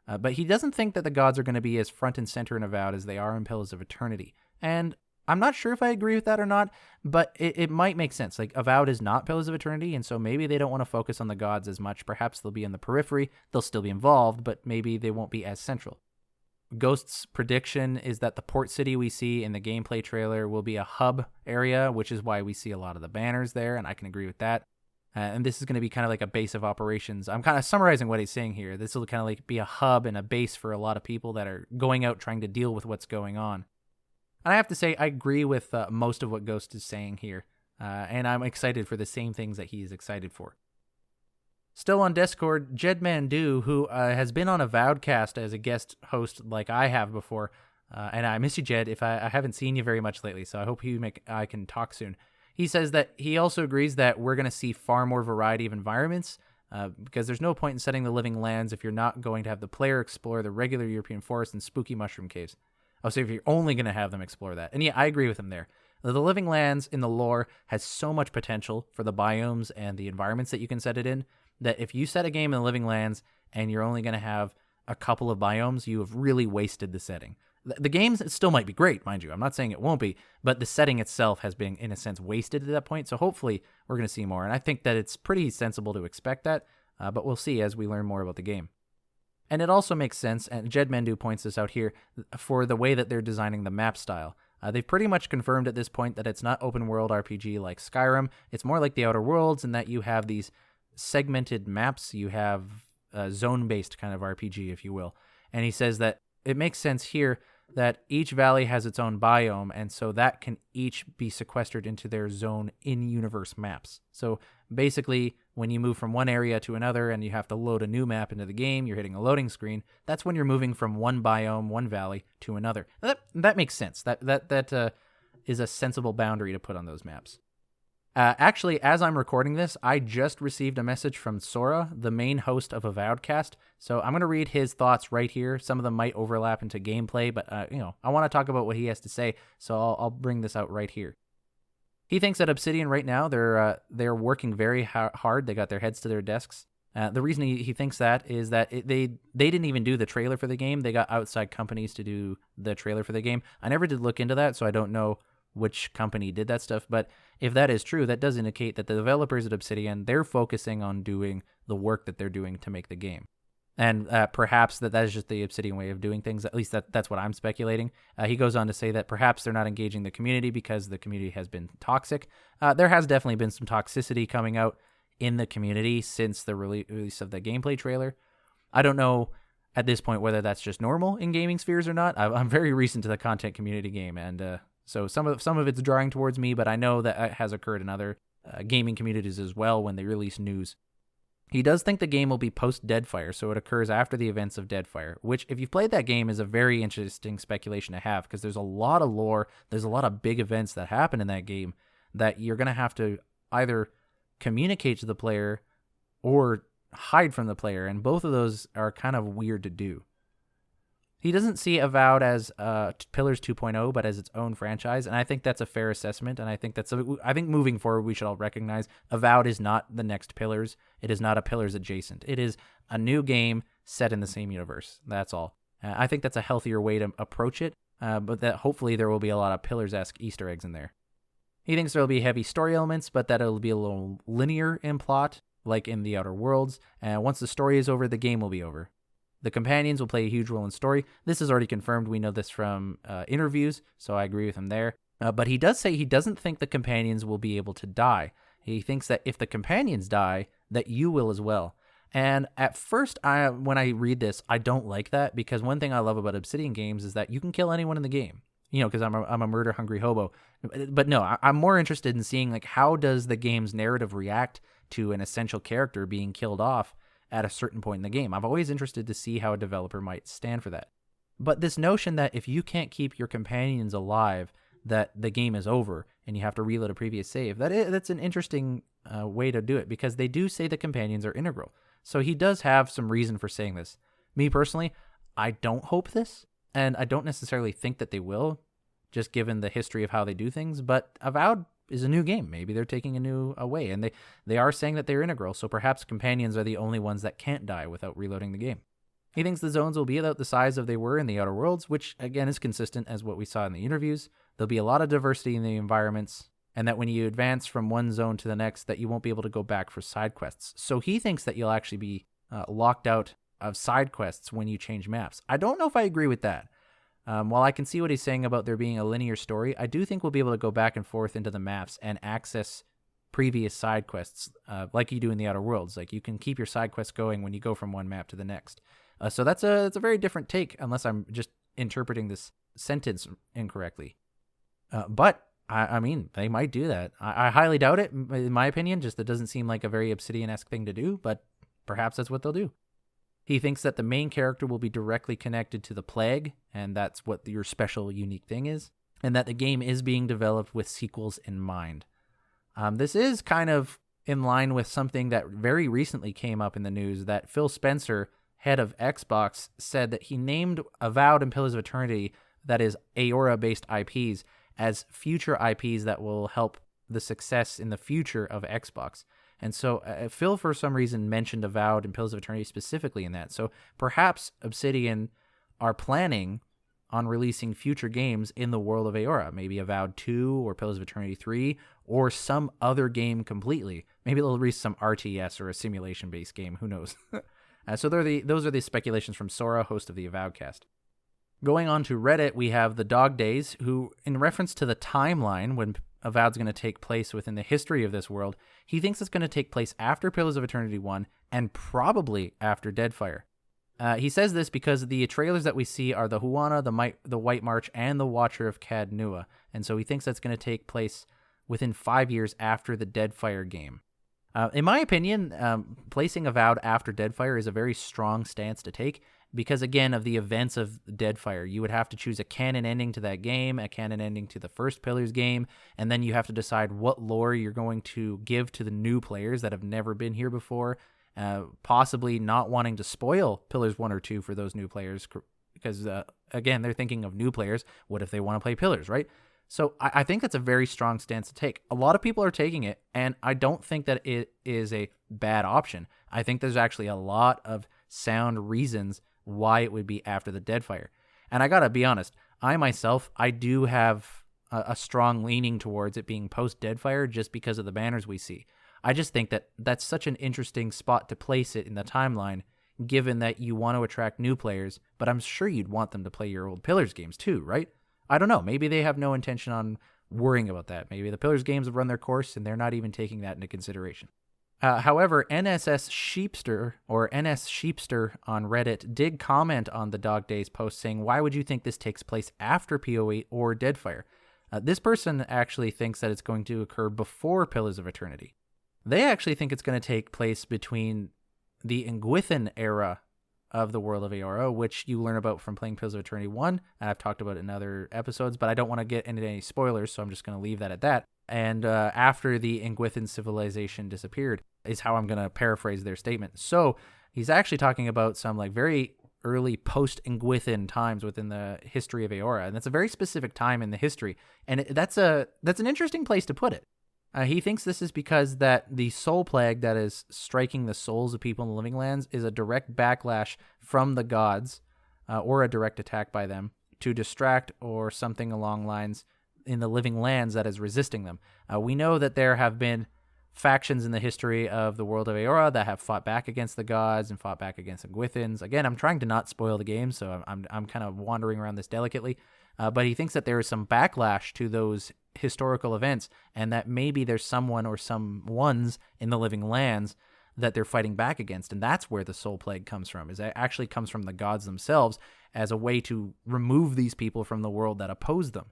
But he doesn't think that the gods are going to be as front and center in Avowed as they are in Pillars of Eternity. And I'm not sure if I agree with that or not, but it might make sense. Like, Avowed is not Pillars of Eternity, and so maybe they don't want to focus on the gods as much. Perhaps they'll be in the periphery. They'll still be involved, but maybe they won't be as central. Ghost's prediction is that the port city we see in the gameplay trailer will be a hub area, which is why we see a lot of the banners there, and I can agree with that. And this is going to be kind of like a base of operations. I'm kind of summarizing what he's saying here. This will kind of like be a hub and a base for a lot of people that are going out trying to deal with what's going on. And I have to say, I agree with most of what Ghost is saying here, and I'm excited for the same things that he's excited for. Still on Discord, Jed Mandu, who has been on Avowedcast as a guest host like I have before, and I miss you, Jed. If I haven't seen you very much lately, so I hope I can talk soon. He says that he also agrees that we're going to see far more variety of environments, because there's no point in setting the living lands if you're not going to have the player explore the regular European forest and spooky mushroom caves. Oh, so if you're only going to have them explore that. And yeah, I agree with him there. The living lands in the lore has so much potential for the biomes and the environments that you can set it in, that if you set a game in the living lands and you're only going to have a couple of biomes, you have really wasted the setting. The games still might be great, mind you. I'm not saying it won't be, but the setting itself has been, in a sense, wasted at that point. So hopefully we're going to see more. And I think that it's pretty sensible to expect that, but we'll see as we learn more about the game. And it also makes sense, and Jed Mendu points this out here, for the way that they're designing the map style. They've pretty much confirmed at this point that it's not open world RPG like Skyrim. It's more like the Outer Worlds in that you have these segmented maps. You have a zone-based kind of RPG, if you will. And he says that it makes sense here that each valley has its own biome, and so that can each be sequestered into their zone in-universe maps. So basically, when you move from one area to another and you have to load a new map into the game, you're hitting a loading screen. That's when you're moving from one biome, one valley, to another. That makes sense. That is a sensible boundary to put on those maps. Actually, as I'm recording this, I just received a message from Sora, the main host of Avowedcast. So I'm going to read his thoughts right here. Some of them might overlap into gameplay, but I want to talk about what he has to say, so I'll bring this out right here. He thinks that Obsidian right now, they're working very hard. They got their heads to their desks. The reason he thinks that is that they didn't even do the trailer for the game. They got outside companies to do the trailer for the game. I never did look into that, so I don't know which company did that stuff. But if that is true, that does indicate that the developers at Obsidian, they're focusing on doing the work that they're doing to make the game. And perhaps that is just the Obsidian way of doing things. At least that's what I'm speculating. He goes on to say that perhaps they're not engaging the community because the community has been toxic. There has definitely been some toxicity coming out in the community since the release of the gameplay trailer. I don't know at this point whether that's just normal in gaming spheres or not. I'm very recent to the content community game, and so some of it's drawing towards me, but I know that it has occurred in other gaming communities as well when they release news. He does think the game will be post-Deadfire, so it occurs after the events of Deadfire, which, if you've played that game, is a very interesting speculation to have, because there's a lot of lore, there's a lot of big events that happen in that game that you're going to have to either communicate to the player or hide from the player, and both of those are kind of weird to do. He doesn't see Avowed as Pillars 2.0, but as its own franchise, and I think that's a fair assessment. And I think I think moving forward, we should all recognize Avowed is not the next Pillars. It is not a Pillars adjacent. It is a new game set in the same universe. That's all. I think that's a healthier way to approach it, but that hopefully there will be a lot of Pillars-esque Easter eggs in there. He thinks there will be heavy story elements, but that it'll be a little linear in plot, like in the Outer Worlds. And once the story is over, the game will be over. The companions will play a huge role in story. This is already confirmed. We know this from interviews, so I agree with him there. But he does say he doesn't think the companions will be able to die. He thinks that if the companions die, that you will as well. And at first, when I read this, I don't like that, because one thing I love about Obsidian games is that you can kill anyone in the game. Because I'm a murder-hungry hobo. But no, I'm more interested in seeing, like, how does the game's narrative react to an essential character being killed off at a certain point in the game. I'm always interested to see how a developer might stand for that. But this notion that if you can't keep your companions alive, that the game is over and you have to reload a previous save, that's an interesting way to do it, because they do say the companions are integral. So he does have some reason for saying this. Me personally, I don't hope this, and I don't necessarily think that they will, just given the history of how they do things, but Avowed is a new game. Maybe they're taking a new way, and they are saying that they're integral, so perhaps companions are the only ones that can't die without reloading the game. He thinks the zones will be about the size of they were in the Outer Worlds, which again is consistent as what we saw in the interviews. There'll be a lot of diversity in the environments, and that when you advance from one zone to the next, that you won't be able to go back for side quests. So he thinks that you'll actually be locked out of side quests when you change maps. I don't know if I agree with that. While I can see what he's saying about there being a linear story, I do think we'll be able to go back and forth into the maps and access previous side quests like you do in the Outer Worlds. Like, you can keep your side quests going when you go from one map to the next. So that's a very different take, unless I'm just interpreting this sentence incorrectly. But, I mean, they might do that. I highly doubt it, in my opinion. Just it doesn't seem like a very Obsidian-esque thing to do, but perhaps that's what they'll do. He thinks that the main character will be directly connected to the Plague, and that's what your special, unique thing is, and that the game is being developed with sequels in mind. This is kind of in line with something that very recently came up in the news, that Phil Spencer, head of Xbox, said that he named Avowed and Pillars of Eternity, that is Eora-based IPs, as future IPs that will help the success in the future of Xbox. And so Phil, for some reason, mentioned Avowed and Pillars of Eternity specifically in that. So perhaps Obsidian are planning on releasing future games in the World of Eora, maybe Avowed 2 or Pillars of Eternity 3 or some other game completely. Maybe they'll release some RTS or a simulation-based game. Who knows? So those are the speculations from Sora, host of the Avowed cast. Going on to Reddit, we have the Dog Days, who, in reference to the timeline when Avowed's going to take place within the history of this world, he thinks it's going to take place after Pillars of Eternity 1 and probably after Deadfire. He says this because the trailers that we see are the Huana, the White March, and the Watcher of Cad Nua, and so he thinks that's going to take place within 5 years after the Deadfire game. In my opinion, placing Avowed after Deadfire is a very strong stance to take because, again, of the events of Deadfire. You would have to choose a canon ending to that game, a canon ending to the first Pillars game, and then you have to decide what lore you're going to give to the new players that have never been here before, possibly not wanting to spoil Pillars 1 or 2 for those new players because, again, they're thinking of new players. What if they want to play Pillars, right? So I think that's a very strong stance to take. A lot of people are taking it, and I don't think that it is a bad option. I think there's actually a lot of sound reasons why it would be after the Deadfire. And I gotta be honest, I do have a strong leaning towards it being post-Deadfire just because of the banners we see. I just think that that's such an interesting spot to place it in the timeline, given that you want to attract new players, but I'm sure you'd want them to play your old Pillars games too, right? I don't know. Maybe they have no intention on worrying about that. Maybe the Pillars games have run their course and they're not even taking that into consideration. However, NS Sheepster on Reddit did comment on the Dog Days post saying, why would you think this takes place after PoE or Deadfire? This person actually thinks that it's going to occur before Pillars of Eternity. They actually think it's going to take place between the Ingwithan era of the World of Eora, which you learn about from playing Pillars of Eternity 1. I've talked about it in other episodes, but I don't want to get into any spoilers, so I'm just going to leave that at that. And after the Ingwithan civilization disappeared is how I'm going to paraphrase their statement. So he's actually talking about some like very early post-Ingwithan times within the history of Eora, and that's a very specific time in the history, and that's an interesting place to put it. He thinks this is because that the soul plague that is striking the souls of people in the living lands is a direct backlash from the gods, or a direct attack by them, to distract or something along lines in the living lands that is resisting them. We know that there have been factions in the history of the World of Eora that have fought back against the gods and fought back against the Ingwithans. Again, I'm trying to not spoil the game, so I'm kind of wandering around this delicately. But he thinks that there is some backlash to those historical events, and that maybe there's someone or some ones in the living lands that they're fighting back against, and that's where the soul plague comes from. Is it actually comes from the gods themselves as a way to remove these people from the world that oppose them.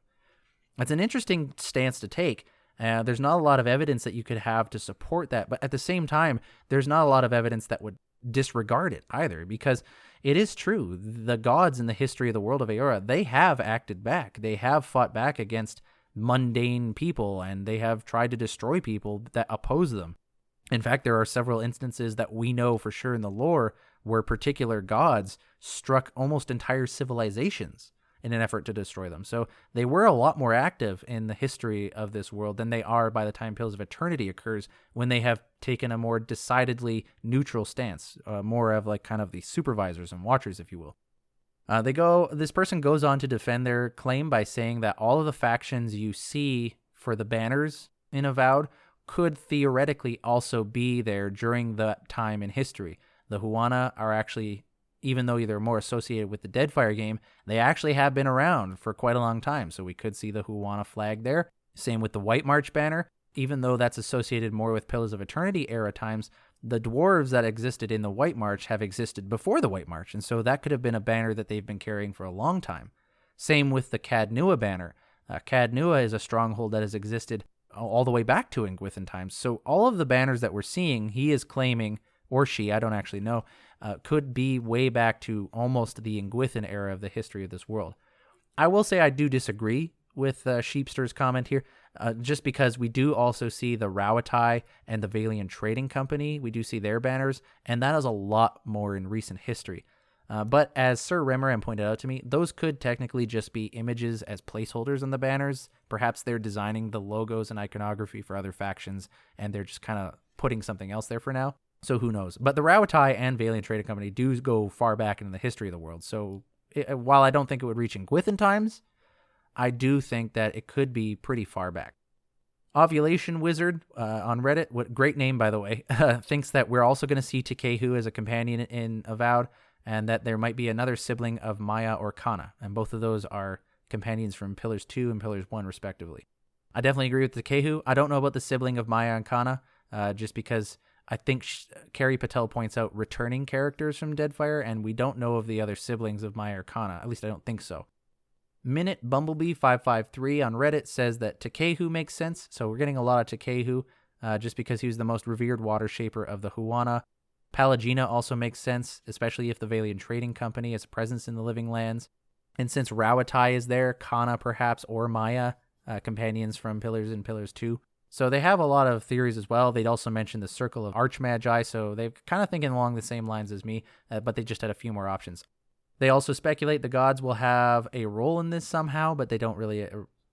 That's an interesting stance to take. There's not a lot of evidence that you could have to support that, but at the same time, there's not a lot of evidence that would disregard it either, because it is true. The gods in the history of the World of Eora, they have acted back. They have fought back against mundane people, and they have tried to destroy people that oppose them. In fact, there are several instances that we know for sure in the lore where particular gods struck almost entire civilizations in an effort to destroy them. So they were a lot more active in the history of this world than they are by the time Pillars of Eternity occurs, when they have taken a more decidedly neutral stance, more of like kind of the supervisors and watchers, if you will. This person goes on to defend their claim by saying that all of the factions you see for the banners in Avowed could theoretically also be there during that time in history. The Huana are actually, even though they're more associated with the Deadfire game, they actually have been around for quite a long time. So we could see the Huana flag there. Same with the White March banner. Even though that's associated more with Pillars of Eternity era times, the dwarves that existed in the White March have existed before the White March. And so that could have been a banner that they've been carrying for a long time. Same with the Cadnua banner. Cadnua is a stronghold that has existed all the way back to Ingwithan times. So all of the banners that we're seeing, he is claiming, or she, I don't actually know, could be way back to almost the Ingwithan era of the history of this world. I will say I do disagree with Sheepster's comment here, just because we do also see the Rawatai and the Valian Trading Company. We do see their banners, and that is a lot more in recent history. But as Sir Remoran pointed out to me, those could technically just be images as placeholders on the banners. Perhaps they're designing the logos and iconography for other factions, and they're just kind of putting something else there for now. So who knows? But the Rawatai and Valiant Trading Company do go far back into the history of the world. So while I don't think it would reach Ingwithan times, I do think that it could be pretty far back. Ovulation Wizard on Reddit, what great name by the way, thinks that we're also going to see Tekehu as a companion in Avowed, and that there might be another sibling of Maya or Kana, and both of those are companions from Pillars 2 and Pillars 1 respectively. I definitely agree with Tekehu. I don't know about the sibling of Maya and Kana, just because I think Carrie Patel points out returning characters from Deadfire, and we don't know of the other siblings of Maya or Kana. At least I don't think so. Minute Bumblebee 553 on Reddit says that Tekehu makes sense, so we're getting a lot of Tekehu, just because he was the most revered water shaper of the Huana. Palagina also makes sense, especially if the Valian Trading Company has a presence in the Living Lands. And since Rawatai is there, Kana perhaps, or Maya, companions from Pillars and Pillars 2. So they have a lot of theories as well. They'd also mentioned the Circle of Archmagi, so they're kind of thinking along the same lines as me, but they just had a few more options. They also speculate the gods will have a role in this somehow, but they don't really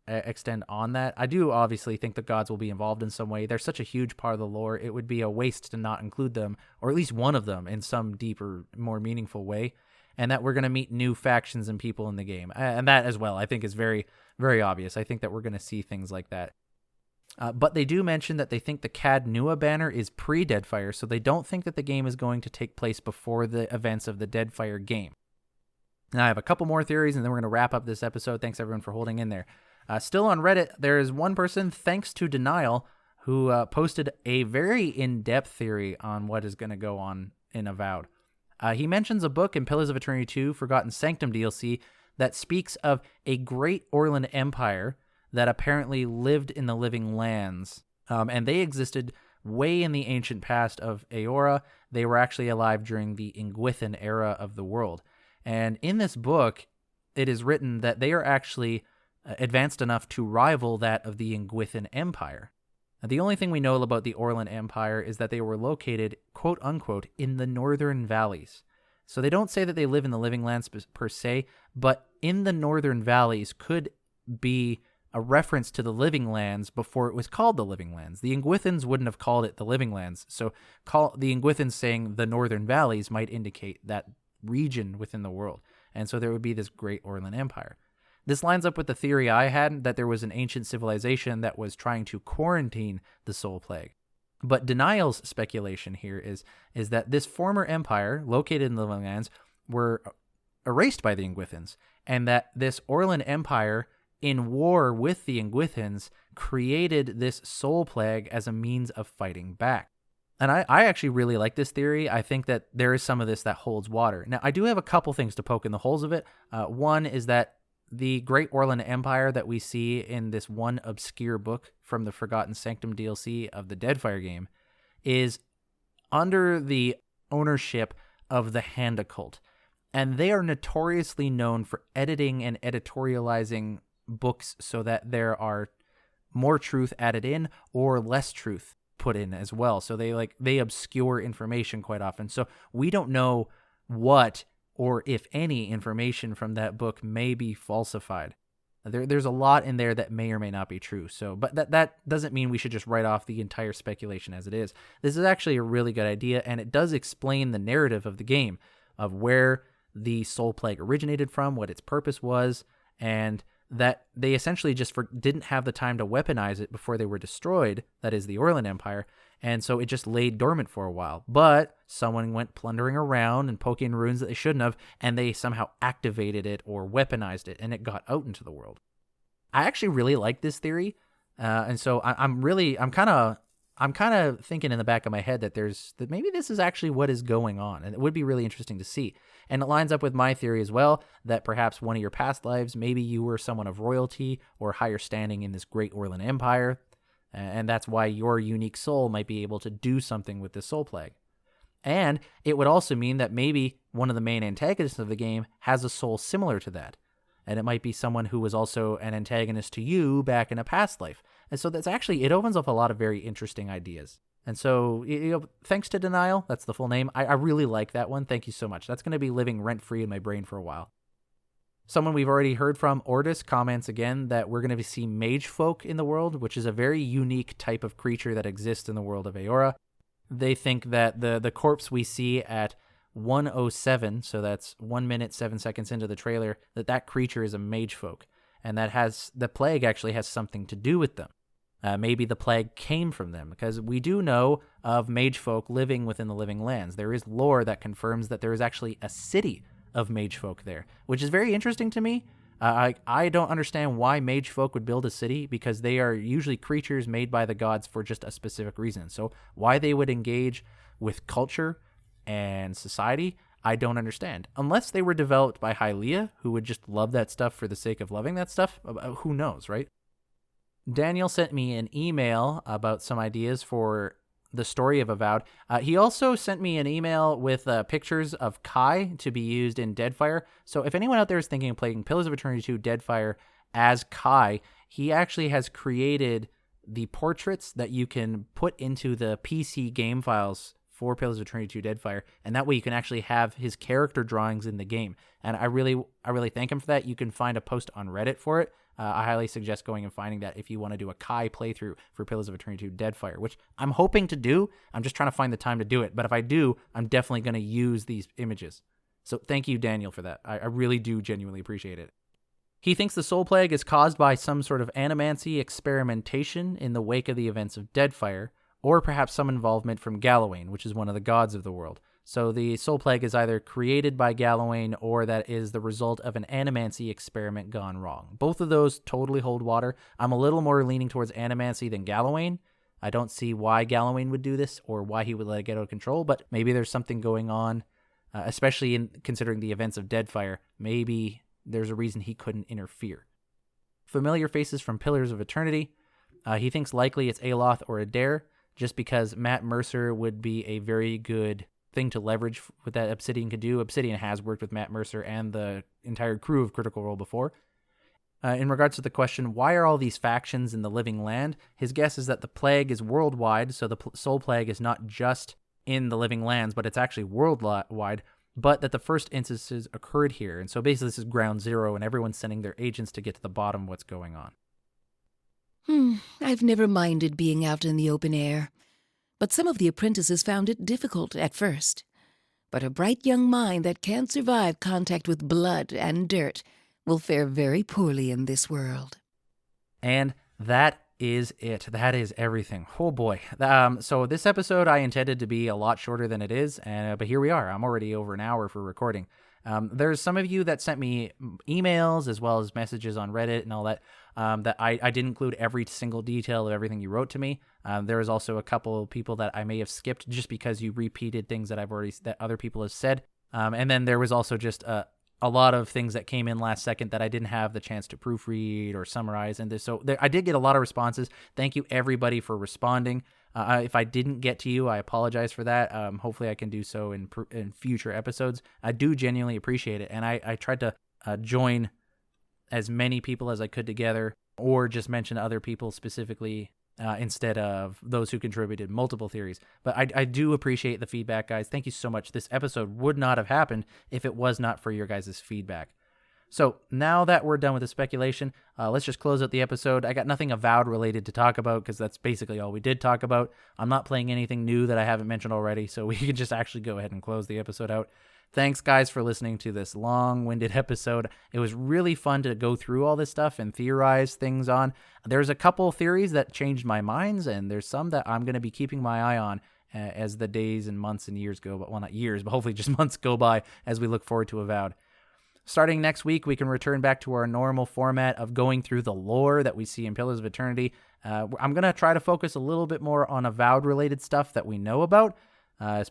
extend on that. I do obviously think the gods will be involved in some way. They're such a huge part of the lore. It would be a waste to not include them, or at least one of them, in some deeper, more meaningful way. And that we're going to meet new factions and people in the game. And that as well, I think, is very, very obvious. I think that we're going to see things like that. But they do mention that they think the Cadnua banner is pre-Deadfire, so they don't think that the game is going to take place before the events of the Deadfire game. Now, I have a couple more theories, and then we're going to wrap up this episode. Thanks, everyone, for holding in there. Still on Reddit, there is one person, ThanksToDenial, who posted a very in-depth theory on what is going to go on in Avowed. He mentions a book in Pillars of Eternity 2, Forgotten Sanctum DLC, that speaks of a great Orlan Empire that apparently lived in the Living Lands. And they existed way in the ancient past of Eora. They were actually alive during the Ingwithan era of the world. And in this book, it is written that they are actually advanced enough to rival that of the Ingwithan Empire. Now, the only thing we know about the Orlan Empire is that they were located, quote-unquote, in the northern valleys. So they don't say that they live in the Living Lands per se, but in the northern valleys could be a reference to the Living Lands before it was called the Living Lands. The Ingwithans wouldn't have called it the Living Lands, so the Ingwithans saying the northern valleys might indicate that region within the world. And so there would be this great Orlan Empire. This lines up with the theory I had that there was an ancient civilization that was trying to quarantine the Soul Plague. But Denial's speculation here is that this former empire, located in the Living Lands, were erased by the Ingwithans, and that this Orlan Empire, in war with the Ingwithans, created this Soul Plague as a means of fighting back. And I actually really like this theory. I think that there is some of this that holds water. Now, I do have a couple things to poke in the holes of it. One is that the Great Orlan Empire that we see in this one obscure book from the Forgotten Sanctum DLC of the Deadfire game is under the ownership of the Hand Occult. And they are notoriously known for editing and editorializing books so that there are more truth added in or less truth put in as well. So they obscure information quite often. So we don't know what or if any information from that book may be falsified. There's a lot in there that may or may not be true. So, but that doesn't mean we should just write off the entire speculation as it is. This is actually a really good idea, and it does explain the narrative of the game, of where the Soul Plague originated from, what its purpose was, and that they essentially just didn't have the time to weaponize it before they were destroyed, that is the Orlan Empire, and so it just laid dormant for a while. But someone went plundering around and poking runes that they shouldn't have, and they somehow activated it or weaponized it, and it got out into the world. I actually really like this theory, and so I'm kind of thinking in the back of my head that maybe this is actually what is going on, and it would be really interesting to see. And it lines up with my theory as well, that perhaps one of your past lives, maybe you were someone of royalty or higher standing in this great Orlan Empire, and that's why your unique soul might be able to do something with the Soul Plague. And it would also mean that maybe one of the main antagonists of the game has a soul similar to that, and it might be someone who was also an antagonist to you back in a past life. And so it opens up a lot of very interesting ideas. And so, ThanksToDenial, that's the full name. I really like that one. Thank you so much. That's going to be living rent-free in my brain for a while. Someone we've already heard from, Ordis, comments again that we're going to see mage folk in the world, which is a very unique type of creature that exists in the world of Eora. They think that the corpse we see at 1:07, so that's 1 minute, 7 seconds into the trailer, that creature is a mage folk. And the plague actually has something to do with them. Maybe the plague came from them, because we do know of mage folk living within the living lands. There is lore that confirms that there is actually a city of mage folk there, which is very interesting to me. I don't understand why mage folk would build a city, because they are usually creatures made by the gods for just a specific reason. So why they would engage with culture and society, I don't understand. Unless they were developed by Hylia, who would just love that stuff for the sake of loving that stuff. Who knows, right? Daniel sent me an email about some ideas for the story of Avowed. He also sent me an email with pictures of Kai to be used in Deadfire. So if anyone out there is thinking of playing Pillars of Eternity 2 Deadfire as Kai, he actually has created the portraits that you can put into the PC game files for Pillars of Eternity 2 Deadfire, and that way you can actually have his character drawings in the game. And I really thank him for that. You can find a post on Reddit for it. I highly suggest going and finding that if you want to do a Kai playthrough for Pillars of Eternity 2 Deadfire, which I'm hoping to do. I'm just trying to find the time to do it. But if I do, I'm definitely going to use these images. So thank you, Daniel, for that. I really do genuinely appreciate it. He thinks the Soul Plague is caused by some sort of animancy experimentation in the wake of the events of Deadfire, or perhaps some involvement from Galawain, which is one of the gods of the world. So the Soul Plague is either created by Galawain, or that is the result of an animancy experiment gone wrong. Both of those totally hold water. I'm a little more leaning towards animancy than Galawain. I don't see why Galawain would do this, or why he would let it get out of control, but maybe there's something going on, especially in considering the events of Deadfire. Maybe there's a reason he couldn't interfere. Familiar faces from Pillars of Eternity. He thinks likely it's Aloth or Adair, just because Matt Mercer would be a very good thing to leverage what that Obsidian could do. Obsidian has worked with Matt Mercer and the entire crew of Critical Role before. In regards to the question, why are all these factions in the living land? His guess is that the plague is worldwide, so the Soul Plague is not just in the living lands, but it's actually worldwide, but that the first instances occurred here. And so basically this is ground zero, and everyone's sending their agents to get to the bottom of what's going on. I've never minded being out in the open air, but some of the apprentices found it difficult at first. But a bright young mind that can't survive contact with blood and dirt will fare very poorly in this world. And that is it. That is everything. Oh boy. So this episode I intended to be a lot shorter than it is, but here we are. I'm already over an hour for recording. There's some of you that sent me emails as well as messages on Reddit and all that, that I didn't include every single detail of everything you wrote to me. There was also a couple of people that I may have skipped just because you repeated things that that other people have said. And then there was also just a lot of things that came in last second that I didn't have the chance to proofread or summarize. And so I did get a lot of responses. Thank you everybody for responding. If I didn't get to you, I apologize for that. Hopefully I can do so in future episodes. I do genuinely appreciate it. And I tried to join as many people as I could together, or just mention other people specifically instead of those who contributed multiple theories. But I do appreciate the feedback, guys. Thank you so much. This episode would not have happened if it was not for your guys' feedback. So now that we're done with the speculation, let's just close out the episode. I got nothing Avowed related to talk about because that's basically all we did talk about. I'm not playing anything new that I haven't mentioned already, so we can just actually go ahead and close the episode out. Thanks, guys, for listening to this long-winded episode. It was really fun to go through all this stuff and theorize things on. There's a couple theories that changed my minds, and there's some that I'm going to be keeping my eye on as the days and months and years go by. Well, not years, but hopefully just months go by as we look forward to Avowed. Starting next week, we can return back to our normal format of going through the lore that we see in Pillars of Eternity. I'm going to try to focus a little bit more on Avowed-related stuff that we know about,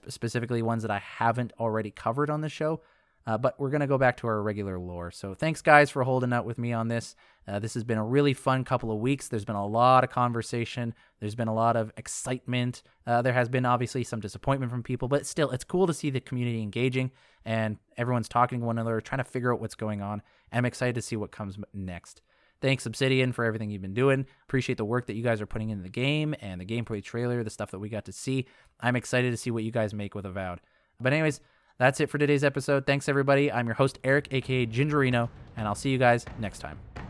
specifically ones that I haven't already covered on the show. But we're going to go back to our regular lore. So thanks, guys, for holding out with me on this. This has been a really fun couple of weeks. There's been a lot of conversation. There's been a lot of excitement. There has been obviously some disappointment from people, but still, it's cool to see the community engaging and everyone's talking to one another, trying to figure out what's going on. I'm excited to see what comes next. Thanks, Obsidian, for everything you've been doing. Appreciate the work that you guys are putting into the game and the gameplay trailer, the stuff that we got to see. I'm excited to see what you guys make with Avowed. But anyways, that's it for today's episode. Thanks, everybody. I'm your host, Eric, a.k.a. Gingerino, and I'll see you guys next time.